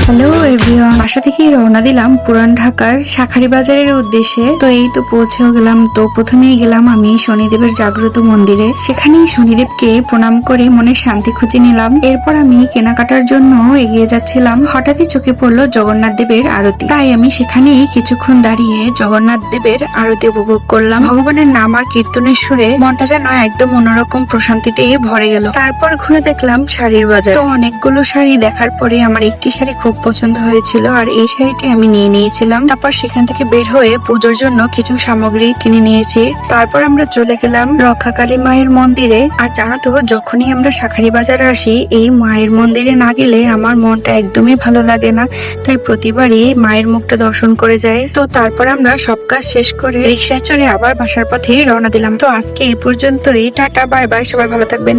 Hello everyone, বাসা থেকেই রওনা দিলাম পুরান ঢাকার শাঁখারী বাজারের উদ্দেশ্যে। তো এই তো পৌঁছেও গেলাম। তো প্রথমেই গেলাম আমি শনিদেবের জাগ্রত মন্দিরে। সেখানেই শনিদেবকে প্রণাম করে মনের শান্তি খুঁজে নিলাম। এরপর আমি কেনাকাটার জন্য এগিয়ে যাচ্ছিলাম। হঠাৎই চোখে পড়লো জগন্নাথ দেবের আরতি। তাই আমি সেখানেই কিছুক্ষণ দাঁড়িয়ে জগন্নাথ দেবের আরতি উপভোগ করলাম। ভগবানের নাম আর কীর্তনের সুরে মনটা যেন একদম অন্যরকম প্রশান্তিতে ভরে গেল। তারপর ঘুরে দেখলাম শাড়ির বাজার। তো অনেকগুলো শাড়ি দেখার পরে আমার একটি শাড়ি খুব পছন্দ হয়েছিল, আর এই শাড়িটি আমি নিয়ে নিয়েছিলাম। তারপর সেখান থেকে বের হয়ে পুজোর জন্য কিছু সামগ্রী কিনে নিয়েছি। তারপর আমরা চলে গেলাম রক্ষাকালী মায়ের মন্দিরে। আর জানো তো, যখনই আমরা শাঁখারী বাজারে আসি, এই মায়ের মন্দিরে না গেলে আমার মনটা একদমই ভালো লাগে না। তাই প্রতিবারই মায়ের মুখটা দর্শন করে যাই। তো তারপর আমরা সব কাজ শেষ করে রিক্সায় চড়ে আবার বাসার পথে রওনা দিলাম। তো আজকে এই পর্যন্তই, টাটা বাই বাই, সবাই ভালো থাকবেন।